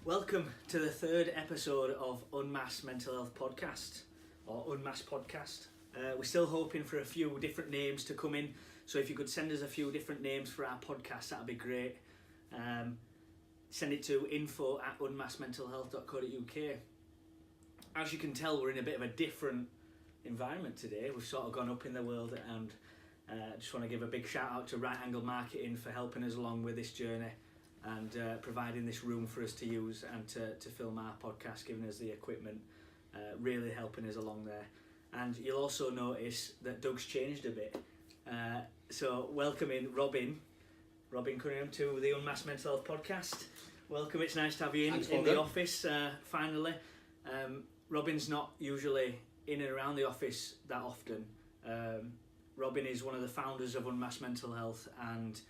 Welcome to the third episode of Unmasked Mental Health Podcast, or Unmasked Podcast. We're still hoping for a few different names to come in, so if you could send us a few different names for our podcast, that'd be great. Send it to info@unmaskedmentalhealth.co.uk. As you can tell, we're in a bit of a different environment today. We've sort of gone up in the world, and I just want to give a big shout out to Right Angle Marketing for helping us along with this journey and providing this room for us to use and to film our podcast, giving us the equipment, really helping us along there. And you'll also notice that Doug's changed a bit. So welcoming Robin Cunningham to the Unmasked Mental Health Podcast. Welcome, it's nice to have you in the office finally. Robin's not usually in and around the office that often. Robin is one of the founders of Unmasked Mental Health, and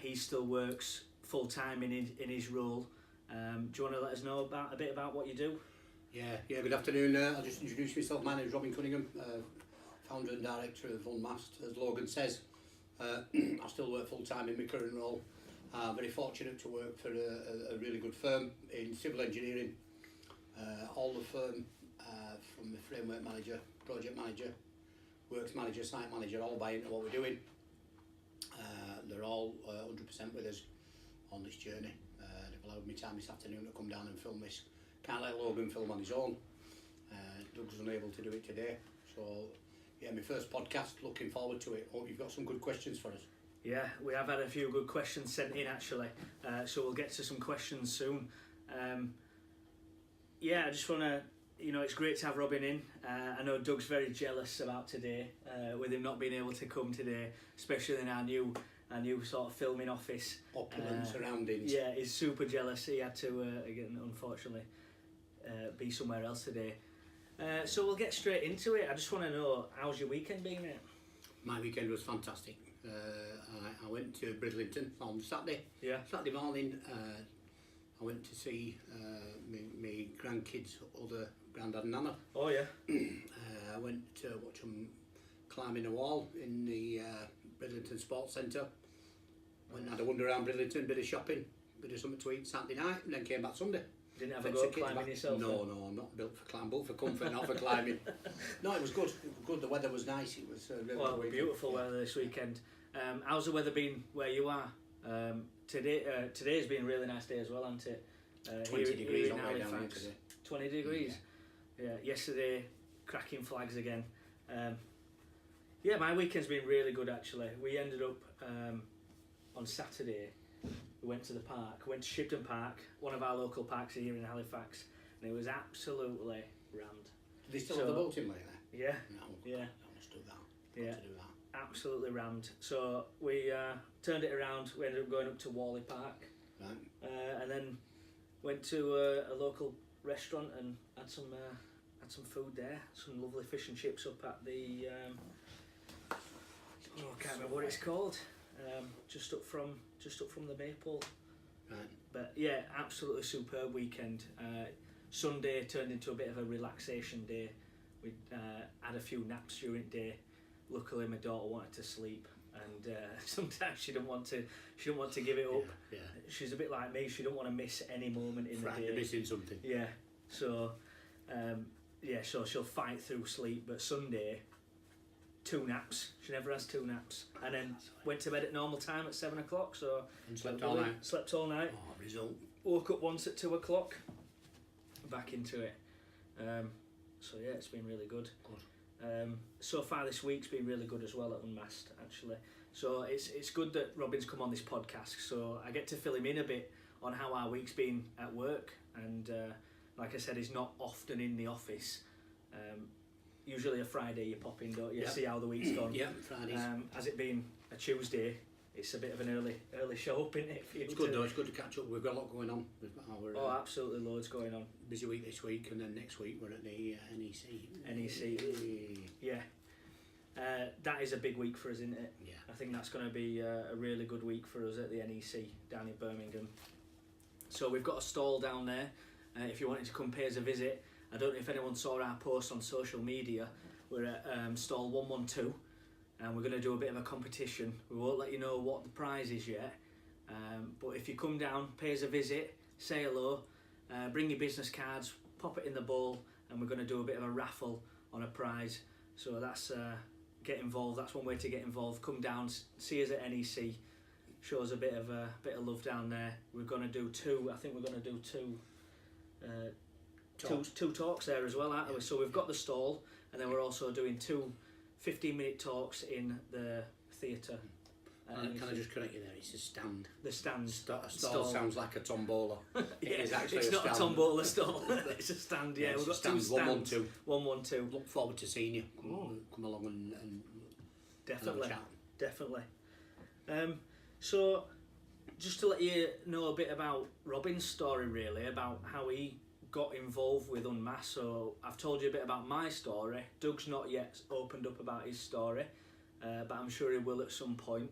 he still works full time in his role. Do you want to let us know a bit about what you do? Yeah. Good afternoon. I'll just introduce myself. My name is Robin Cunningham, founder and director of Unmasked. As Logan says, I still work full time in my current role. I'm very fortunate to work for a really good firm in civil engineering. All the firm, from the framework manager, project manager, works manager, site manager, all buy into what we're doing. They're all 100% with us on this journey. They've allowed me time this afternoon to come down and film this. Can't let Logan film on his own. Doug's unable to do it today. So, yeah, my first podcast, looking forward to it. Hope you've got some good questions for us. Yeah, we have had a few good questions sent in actually. So we'll get to some questions soon. I just want to, it's great to have Robin in. I know Doug's very jealous about today, with him not being able to come today, especially in our new sort of filming office. Opulent surroundings. Yeah, he's super jealous. He had to, again, unfortunately, be somewhere else today. So we'll get straight into it. I just want to know, how's your weekend been, mate? My weekend was fantastic. I went to Bridlington on Saturday. Yeah. Saturday morning, I went to see my grandkids' other granddad and nana. Oh yeah. I went to watch them climbing a wall in the Bridlington Sports Centre. Went and had a wander around Bridlington, bit of shopping, bit of something to eat Saturday night, and then came back Sunday. Didn't have a go climbing yourself? No, I'm not built for climbing, built for comfort, not for climbing. No, it was good. The weather was nice. It was really beautiful weather this weekend. How's the weather been where you are? Today's been a really nice day as well, hasn't it? 20 degrees in all the way down here today. 20 degrees. Yeah. Yesterday, cracking flags again. My weekend's been really good actually. We ended up on Saturday. We went to the park. Went to Shibden Park, one of our local parks here in Halifax, and it was absolutely rammed. Do they still have the voting later? Yeah. No. Yeah. I must do that. Yeah. Absolutely rammed. So we turned it around. We ended up going up to Whalley Park, right. And then went to a local restaurant and had some food there. Some lovely fish and chips up at the I can't remember what it's called. Just up from the Maple. Right. But yeah, absolutely superb weekend. Sunday turned into a bit of a relaxation day. We had a few naps during the day. Luckily, my daughter wanted to sleep, and sometimes she don't want to give it up. Yeah. She's a bit like me. She don't want to miss any moment in the day. Missing something. Yeah. So, so she'll fight through sleep. But Sunday, 2 naps. She never has 2 naps, and then went to bed at normal time at 7 o'clock. So and slept all night. Slept all night. Oh, result. Woke up once at 2 o'clock. Back into it. So yeah, it's been really good. So far this week's been really good as well at Unmasked actually. So it's good that Robin's come on this podcast, so I get to fill him in a bit on how our week's been at work, and like I said, he's not often in the office. Usually a Friday you pop in, don't you? Yep. See how the week's gone. Yeah, Fridays. Has it been a Tuesday? It's a bit of an early show up, isn't it? For you it's good though, it's good to catch up. We've got a lot going on. We've got our, absolutely loads going on. Busy week this week, and then next week we're at the NEC. NEC. Yeah. That is a big week for us, isn't it? Yeah. I think that's going to be a really good week for us at the NEC down in Birmingham. So we've got a stall down there. If you wanted to come pay us a visit, I don't know if anyone saw our post on social media. We're at stall 112. And we're going to do a bit of a competition. We won't let you know what the prize is yet, but if you come down, pay us a visit, say hello, Bring your business cards, pop it in the bowl, and we're going to do a bit of a raffle on a prize. So that's get involved. That's one way to get involved. Come down, see us at NEC. Show us a bit of love down there. We're going to do two. I think we're going to do two talks there as well, aren't we? So we've got the stall, and then we're also doing two 15-minute talks in the theatre. Can I just correct you there? It's a stand. The stand. A stall sounds like a tombola. Yeah, it is actually it's a not stand. a tombola stall. It's a stand. Yeah, we've got two stands. 112. 112. Look forward to seeing you. Come along and Definitely. have a chat. Definitely. So, just to let you know a bit about Robin's story, really, about how he got involved with Unmasked. So, I've told you a bit about my story. Doug's not yet opened up about his story, but I'm sure he will at some point.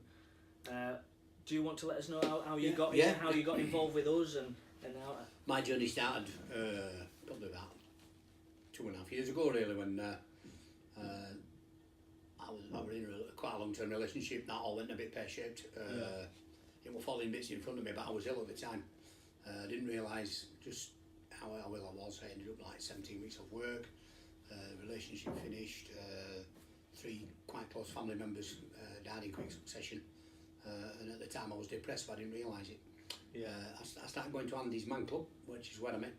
Do you want to let us know how you got here, how you got involved with us, and how? My journey started probably about 2.5 years ago, really, when I was in quite a long-term relationship. That all went a bit pear-shaped. It was falling bits in front of me, but I was ill at the time. I didn't realise just how ill I was. I ended up like 17 weeks off work. Relationship finished. 3 quite close family members died in quick succession. And at the time I was depressed, but I didn't realise it. I started going to Andy's Man Club, which is where I met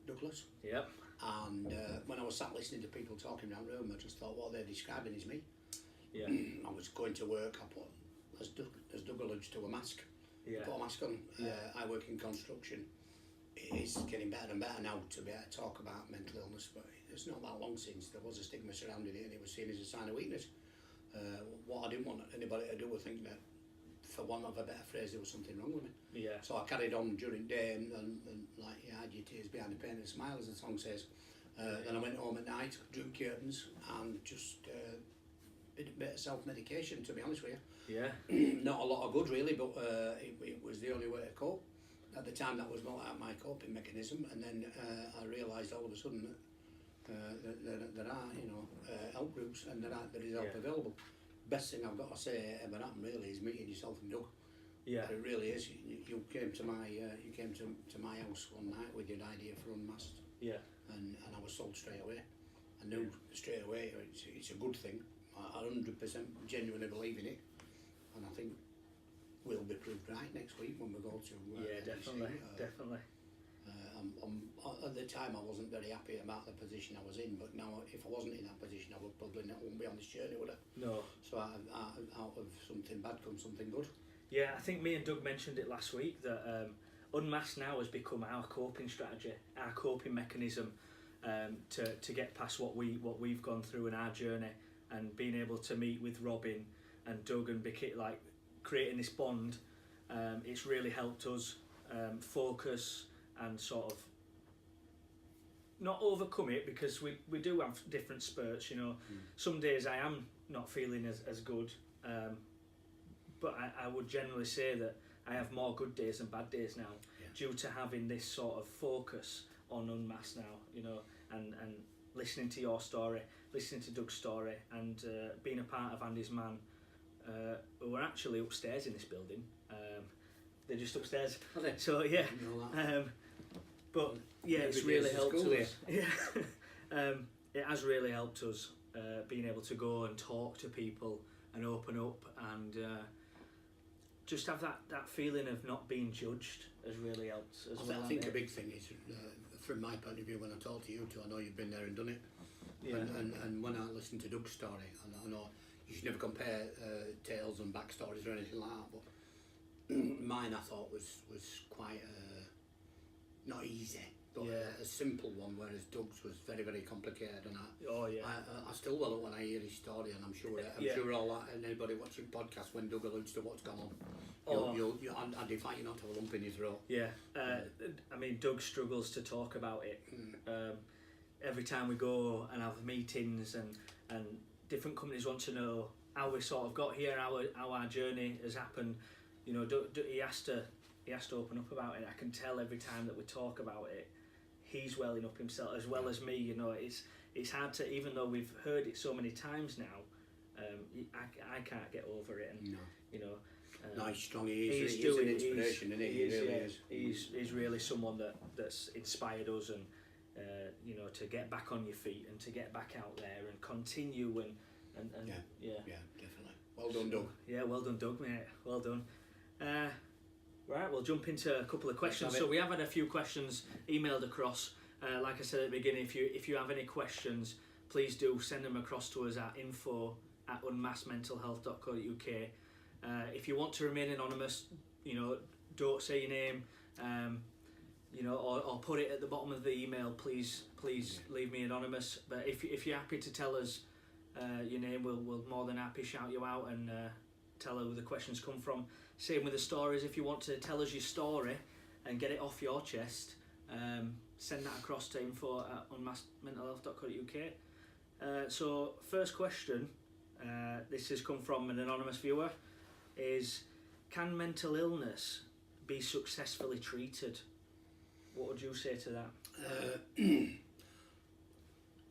Douglas. Yep. And when I was sat listening to people talking around the room, I just thought what they're describing is me. Yeah. I was going to work, I put, as Doug alludes to, a mask. Yeah. Put a mask on. I work in construction. It is getting better and better now to be able to talk about mental illness, but it's not that long since there was a stigma surrounding it and it was seen as a sign of weakness. What I didn't want anybody to do was think that, for want of a better phrase, there was something wrong with me. Yeah. So I carried on during the day and like, you had your tears behind the pain and smile, as the song says. Then I went home at night, drew curtains, and just did a bit of self-medication, to be honest with you. Yeah. Not a lot of good, really, but it was the only way to cope. At the time, that was not my coping mechanism, and then I realised all of a sudden that there are, help groups, and there is help available. Best thing I've got to say ever happened really is meeting yourself and Doug. Yeah. It really is. You came to my my house one night with your idea for Unmasked. Yeah. And I was sold straight away. I knew straight away it's a good thing. I 100% genuinely believe in it, and I think we'll be proved right next week when we go to. Definitely. Definitely. At the time, I wasn't very happy about the position I was in, but now, if I wasn't in that position, I would probably not wouldn't be on this journey, would I? No. So out of something bad comes something good. Yeah, I think me and Doug mentioned it last week that Unmasked now has become our coping strategy, our coping mechanism to get past what we've gone through in our journey, and being able to meet with Robin and Doug and like creating this bond. It's really helped us focus and sort of not overcome it, because we do have different spurts, Some days I am not feeling as good, but I would generally say that I have more good days than bad days now, due to having this sort of focus on Unmasked now, and listening to your story, listening to Doug's story, and being a part of Andy's Man, who are actually upstairs in this building. They're just upstairs. Are they? So yeah. But yeah, it's really helped us. Yeah. It has really helped us being able to go and talk to people and open up, and just have that feeling of not being judged has really helped as well. I think a big thing is, from my point of view, when I talk to you two, I know you've been there and done it. Yeah. And when I listen to Doug's story, I know you should never compare tales and backstories or anything like that, but mine I thought was quite not easy, but a simple one, whereas Doug's was very, very complicated. And I still well up when I hear his story, and I'm sure all that, and anybody watching podcasts, when Doug alludes to what's gone on, Andy fight you not to have a lump in his throat. Yeah, I mean, Doug struggles to talk about it. Every time we go and have meetings, and different companies want to know how we sort of got here, how our journey has happened. He has to open up about it. I can tell every time that we talk about it, he's welling up himself as well as me. It's hard to, even though we've heard it so many times now, I can't get over it. And Nice, strong. He's doing an inspiration, isn't he? He really is. He's really someone that's inspired us, and to get back on your feet and to get back out there and continue and yeah, definitely. Well done, Doug. Yeah, well done, Doug, mate. Well done. Right, we'll jump into a couple of questions. So we have had a few questions emailed across. Like I said at the beginning, if you have any questions, please do send them across to us at info@unmaskedmentalhealth.co.uk. If you want to remain anonymous, don't say your name, or put it at the bottom of the email. Please leave me anonymous. But if you're happy to tell us your name, we'll more than happy shout you out and tell who the questions come from. Same with the stories. If you want to tell us your story and get it off your chest, send that across to info@unmaskedmentalhealth.co.uk. So first question, this has come from an anonymous viewer, is can mental illness be successfully treated? What would you say to that?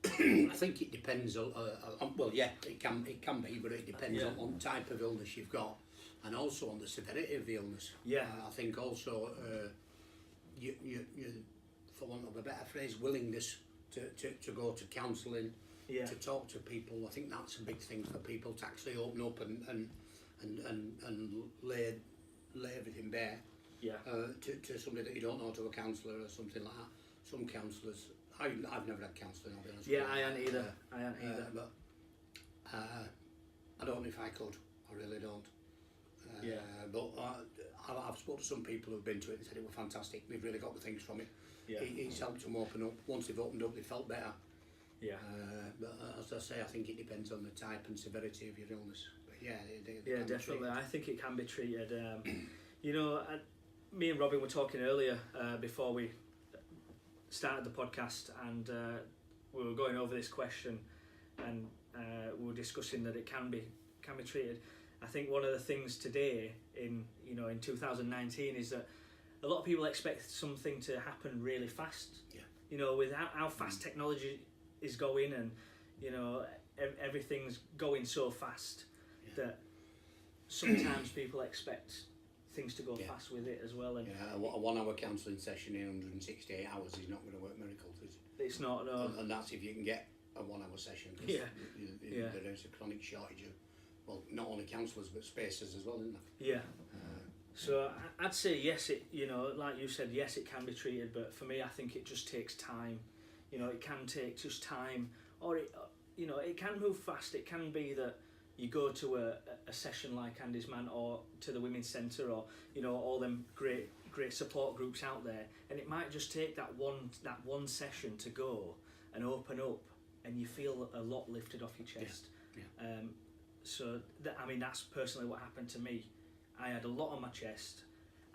I think it depends well, yeah, it can be, but it depends on the type of illness you've got, and also on the severity of the illness. I think also you for want of a better phrase, willingness to go to counselling, to talk to people. I think that's a big thing for people, to actually open up and lay everything bare. To somebody that you don't know, to a counsellor or something like that. Some counsellors, I've never had counselling, I'll be honest with you. I ain't either. But I don't know if I could. I really don't. But I've spoken to some people who've been to it and said it was fantastic. They've really got the things from it. It's helped them open up. Once they've opened up, they felt better. But as I say, I think it depends on the type and severity of your illness. But definitely. I think it can be treated. Me and Robin were talking earlier before we started the podcast, and we were going over this question, and we were discussing that it can be treated. I think one of the things today in 2019 is that a lot of people expect something to happen really fast. With how fast technology is going, and everything's going so fast that sometimes people expect things to go fast with it as well. And a 1 hour counselling session in 168 hours is not going to work miracles, is it? It's not, no. And that's if you can get a 1 hour session. There is a chronic shortage of, well, not only counsellors but spacers as well, isn't there? So I'd say yes, like you said, yes, it can be treated, but for me, I think it just takes time. It can take just time, or it can move fast. It can be that you go to a session like Andy's Man, or to the Women's Centre, or all them great support groups out there, and it might just take that one session to go and open up, and you feel a lot lifted off your chest. So that's personally what happened to me. I had a lot on my chest,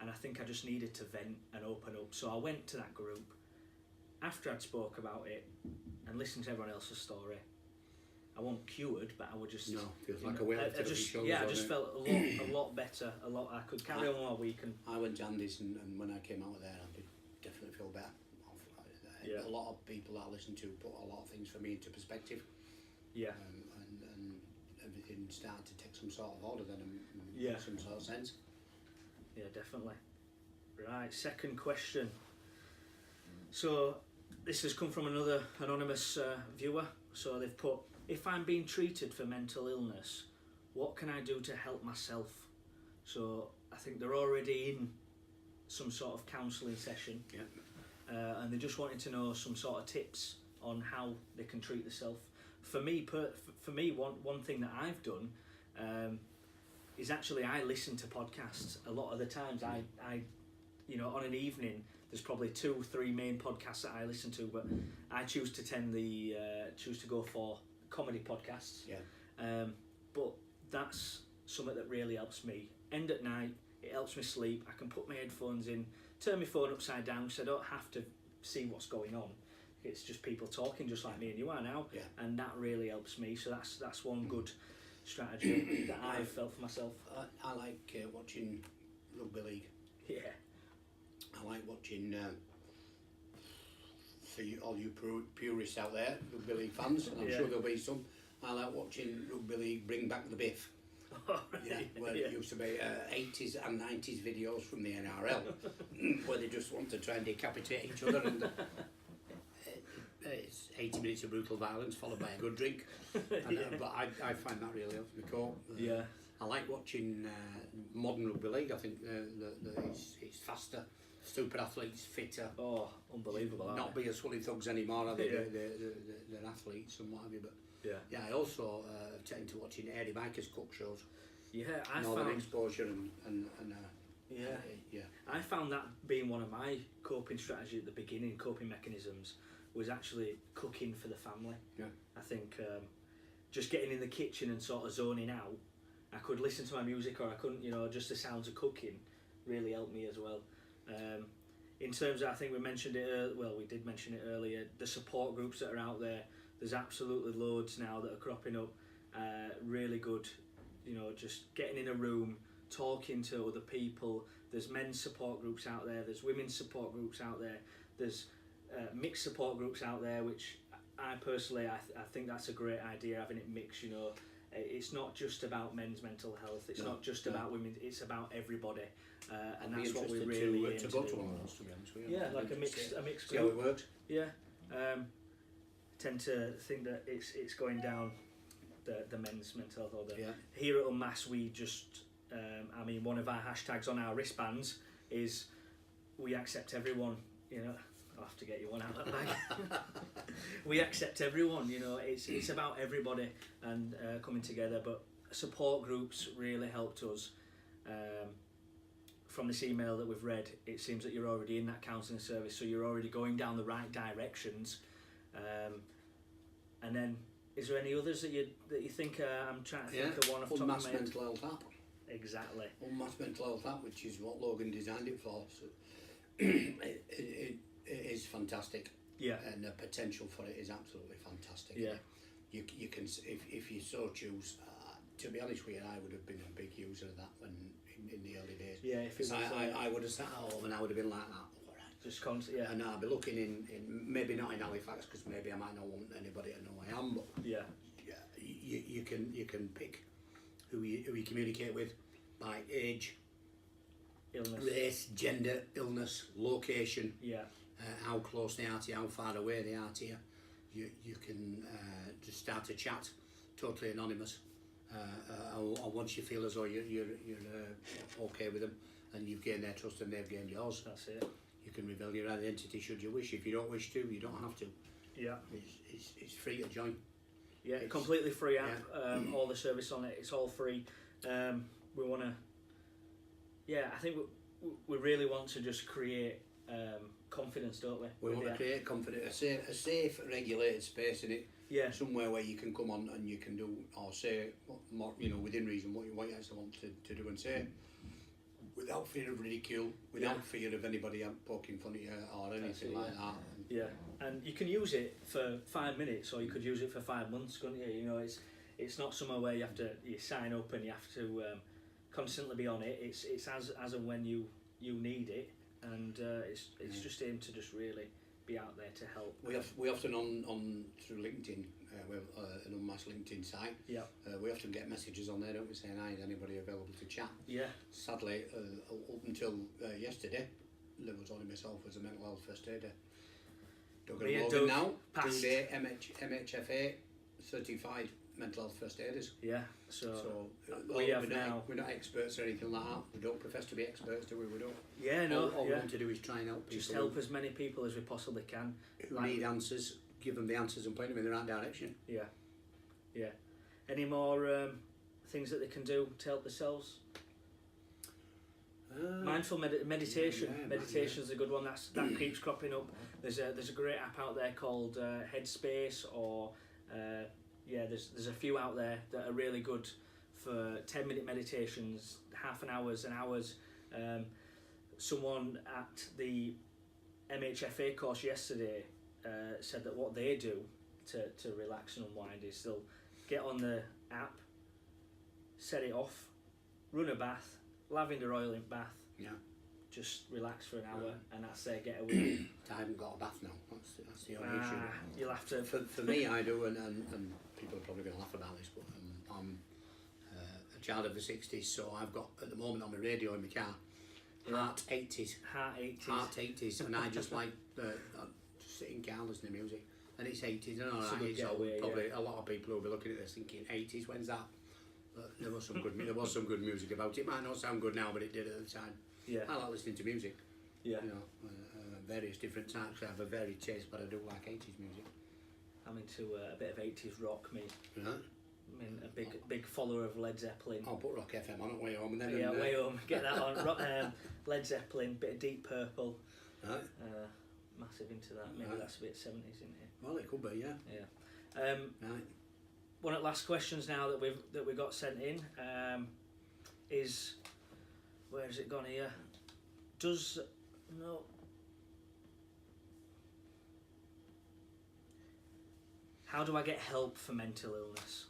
and I think I just needed to vent and open up. So I went to that group after I'd spoke about it and listened to everyone else's story. I wasn't cured, but I would just... No, feels like a weight off your shoulders. Yeah, I just felt a lot better. I could carry on my week. And I went to Andy's, and when I came out of there, I did definitely feel better. A lot of people that I listened to put a lot of things for me into perspective. And everything started to take some sort of order then, and make some sort of sense. Yeah, definitely. Right, second question. So this has come from another anonymous viewer. So they've put, if I'm being treated for mental illness, what can I do to help myself? So I think they're already in some sort of counselling session, and they just wanted to know some sort of tips on how they can treat themselves. For me, one thing that I've done is actually I listen to podcasts a lot of the times. I on an evening, there's probably 2-3 main podcasts that I listen to, but I choose to go for comedy podcasts. But that's something that really helps me. End at night, it helps me sleep. I can put my headphones in, turn my phone upside down, so I don't have to see what's going on. It's just people talking, just like me and you are now, and that really helps me. So that's one good strategy that I've felt for myself. I like watching rugby league. I like watching, for all you purists out there, rugby league fans, and I'm sure there'll be some, I like watching rugby league bring back the biff. Yeah, where it used to be 80s and 90s videos from the NRL where they just want to try and decapitate each other, and it's 80 minutes of brutal violence followed by a good drink. And, but I find that really helps me cope. Yeah. I like watching modern rugby league. I think it's faster, super athletes, fitter. Oh, unbelievable! Not be as fully thugs anymore, are they? They're athletes and what have you. But yeah, I also tend to watching airy bikers cook shows. Yeah, Northern Exposure and I found that being one of my coping strategies at the beginning, coping mechanisms, was actually cooking for the family. Yeah. I think just getting in the kitchen and sort of zoning out. I could listen to my music, or I couldn't, just the sounds of cooking really helped me as well. In terms of, I think we mentioned it, we did mention it earlier, the support groups that are out there, there's absolutely loads now that are cropping up, really good, just getting in a room, talking to other people. There's men's support groups out there, there's women's support groups out there, there's mixed support groups out there, which I personally, I think that's a great idea, having it mixed, It's not just about men's mental health, it's not just about women, it's about everybody, and that's what we really aim to go do. to one of those, to be honest with you. Yeah, like a mixed group. See how it works. Yeah, tend to think that it's going down the men's mental health. Here at Unmasked, we just, one of our hashtags on our wristbands is we accept everyone. I'll have to get you one out of the bag. We accept everyone. It's about everybody and coming together. But support groups really helped us. From this email that we've read, it seems that you're already in that counselling service, so you're already going down the right directions. And then, is there any others that you think? I'm trying to think of one off the top of my Unmasked head. Mental Health app. Exactly. Unmasked Mental Health app, which is what Logan designed it for. So it is fantastic. Yeah. And the potential for it is absolutely fantastic. Yeah. You can, if you so choose. To be honest with you, I would have been a big user of that when in the early days. Yeah. If it was, I would have sat at home and I would have been like that. Just constantly, yeah. And I'd be looking in maybe not in Halifax, because maybe I might not want anybody to know I am, but yeah, you can pick who you communicate with by age, illness, race, gender, illness, location, yeah, how close they are to you, how far away they are to you. You can just start a chat, totally anonymous, or once you feel as though you're okay with them and you've gained their trust and they've gained yours. That's it. You can reveal your identity should you wish. If you don't wish to, you don't have to. Yeah. It's free to join. Yeah, it's completely free app. Yeah. All the service on it, it's all free. We want to. Yeah, I think we really want to just create confidence, don't we? We want to create confidence, a safe, regulated space in it. Yeah. Somewhere where you can come on and you can do or say more, within reason what you actually want to do and say. Without fear of ridicule, without fear of anybody poking fun at you or anything like that. Yeah, and you can use it for 5 minutes, or you could use it for 5 months, couldn't you? It's not somewhere where you sign up and you have to constantly be on it. It's as and when you need it, and it's just aimed to just really be out there to help. We often on through LinkedIn, we have an Unmasked LinkedIn site. Yeah. We often get messages on there, don't we, saying, "Hi, is anybody available to chat?" Yeah. Sadly, up until yesterday, there was only myself as a mental health first aider. Doug and Logan now, today MHFA certified mental health first aiders. Yeah. So we're not experts or anything like that. We don't profess to be experts, do we? We don't. Yeah, no. All we want to do is try and help people. Just help as many people as we possibly can. Who need answers, give them the answers and point them in the right direction. Yeah. Yeah. Any more things that they can do to help themselves? Mindful meditation. Meditation is a good one. That keeps cropping up. There's a great app out there called Headspace, or there's a few out there that are really good for 10-minute meditations, half an hours and hours. Someone at the MHFA course yesterday said that what they do to relax and unwind is they'll get on the app, set it off, run a bath, lavender oil in bath, just relax for an hour, and that's their getaway. I haven't got a bath now, that's the only issue. You'll have to. For me, I do, and people are probably going to laugh about this, but I'm a child of the 60s, so I've got, at the moment on my radio in my car, Heart 80s. Heart 80s. Heart 80s, and I just like just sit in car listening to music, and it's 80s, and It's a alright, good so getaway, probably yeah. a lot of people will be looking at this thinking, 80s, when's that? But there was some good, there was some good music about it. It might not sound good now, but it did at the time. Yeah. I like listening to music. Yeah. You know, various different types. I have a varied taste, but I do like 80s music. I'm into a bit of 80s rock, me. Right. I mean, a big follower of Led Zeppelin. I'll put Rock FM on at way home, and then Yeah, way home. Get that on. Led Zeppelin, bit of Deep Purple. Right. Massive into that. Maybe that's a bit 70s, isn't it? Well, it could be, yeah. Yeah. Right. One of the last questions now that we got sent in is, where has it gone here? How do I get help for mental illness?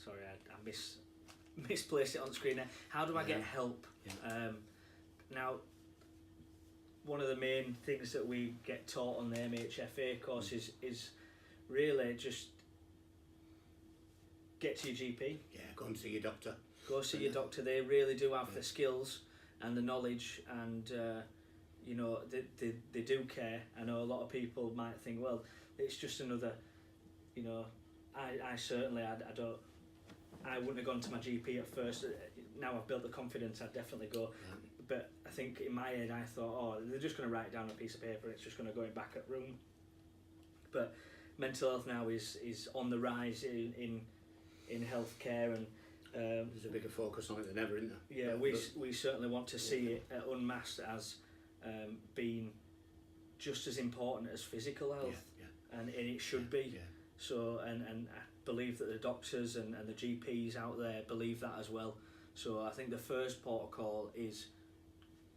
Sorry, I misplaced it on screen there. How do I get help? Yeah. Now, one of the main things that we get taught on the MHFA course is really just get to your GP. Yeah, go and see your doctor. Go see your doctor. They really do have the skills and the knowledge, and you know, they do care. I know a lot of people might think, well, it's just another, you know, I certainly I wouldn't have gone to my GP at first. Now I've built the confidence, I'd definitely go. Yeah. But I think in my head I thought, oh, they're just going to write down a piece of paper and it's just going to go in back at room. But mental health now is on the rise in healthcare, and there's a bigger focus on it than ever, isn't there? yeah, we certainly want to see it at Unmasked as being just as important as physical health, and it should be. Yeah. So and I believe that the doctors and the GPs out there believe that as well. So I think the first protocol is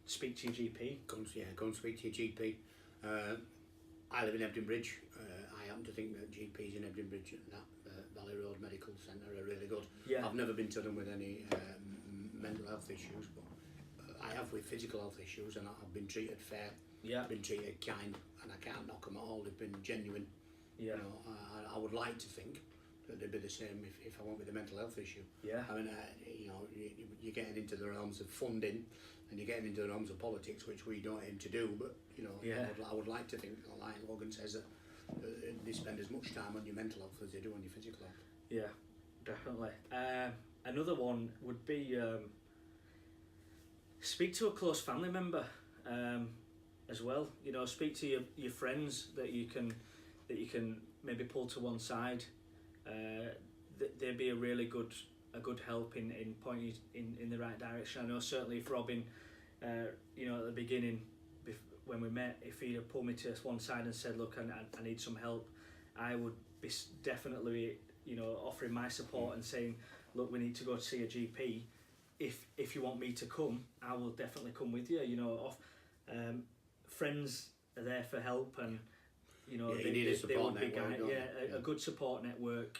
speak to your GP. Go and speak to your GP. I live in Ebden Bridge. I happen to think that GPs in Ebden Bridge and that Valley Road Medical Centre are really good. Yeah. I've never been to them with any mental health issues, but I have with physical health issues, and I've been treated fair. Yeah. Been treated kind, and I can't knock them at all. They've been genuine. Yeah. You know, I would like to think that they'd be the same if I went with a mental health issue. Yeah. I mean, you know, you're getting into the realms of funding, and you're getting into the realms of politics, which we don't aim to do. But you know, Yeah. I would like to think, like Logan says, that they spend as much time on your mental health as they do on your physical health. Yeah, definitely. Another one would be speak to a close family member as well. You know, speak to your friends that you can maybe pull to one side. They'd be a really good help in pointing you in the right direction. I know certainly if Robin, you know, at the beginning when we met, if he'd have pulled me to one side and said, look, I need some help, I would be definitely, you know, offering my support and saying, look, we need to go to see a GP. If you want me to come, I will definitely come with you. You know, friends are there for help, and you know, you need a support network. A good support network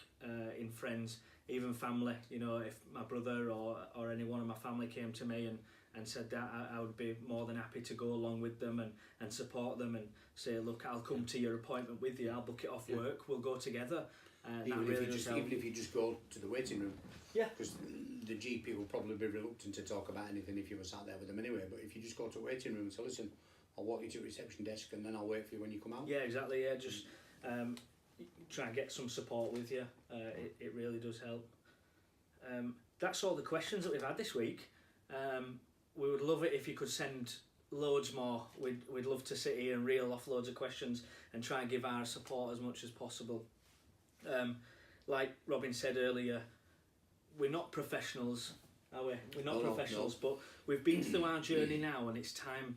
in friends, even family. You know, if my brother or any one of my family came to me and said that, I would be more than happy to go along with them and support them and say, look, I'll come to your appointment with you, I'll book it off work, we'll go together. Even if you just go to the waiting room. Yeah. Because the GP will probably be reluctant to talk about anything if you were sat there with them anyway. But if you just go to a waiting room and say, listen, I'll walk you to a reception desk and then I'll wait for you when you come out. Yeah, exactly. Yeah, just try and get some support with you. It really does help. That's all the questions that we've had this week. We would love it if you could send loads more. We'd love to sit here and reel off loads of questions and try and give our support as much as possible. Like Robin said earlier, we're not professionals, are we? We're not professionals, but we've been through our journey now, and it's time.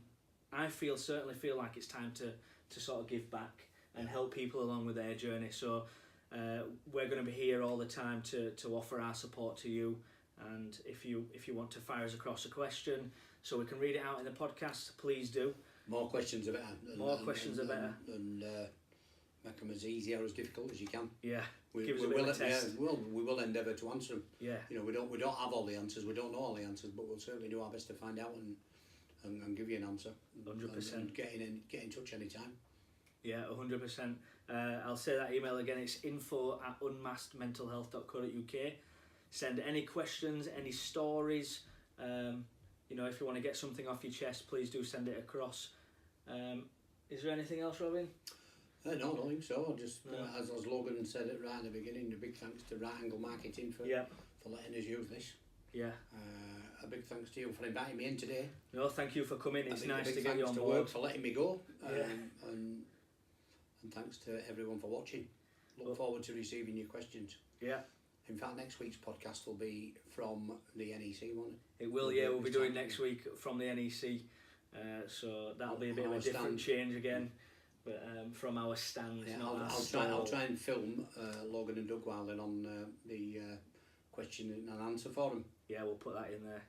I certainly feel like it's time to sort of give back and help people along with their journey. So we're going to be here all the time to offer our support to you. And if you want to fire us across a question so we can read it out in the podcast, please do. More questions are better. More questions are better. And make them as easy or as difficult as you can. Yeah. We Give us a bit of a test. We will endeavour to answer them. Yeah. You know, we don't have all the answers. We don't know all the answers, but we'll certainly do our best to find out and give you an answer. 100%. And get in touch anytime. Yeah, 100%. I'll say that email again. It's info@unmaskedmentalhealth.co.uk. send any questions, any stories. You know, if you want to get something off your chest, please do send it across. Is there anything else, Robin? No, I don't think so. Just No. as Logan said it right at the beginning, a big thanks to Right Angle Marketing for letting us use this. Yeah. A big thanks to you for inviting me in today. No, thank you for coming. It's nice to big get you on thanks to board. work for letting me go. Yeah. And thanks to everyone for watching. Look forward to receiving your questions. Yeah. In fact, next week's podcast will be from the NEC, won't it? It will, yeah. We'll be doing next week from the NEC. So that'll be a bit of a different change again. But from our stand, Yeah, not our I'll stall. try and film Logan and Doug while they're on the question and answer forum. Yeah, we'll put that in there.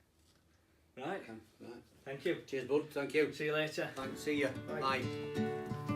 Right. Right. Thank you. Cheers, bud. Thank you. See you later. Thanks. See you. Bye. Bye.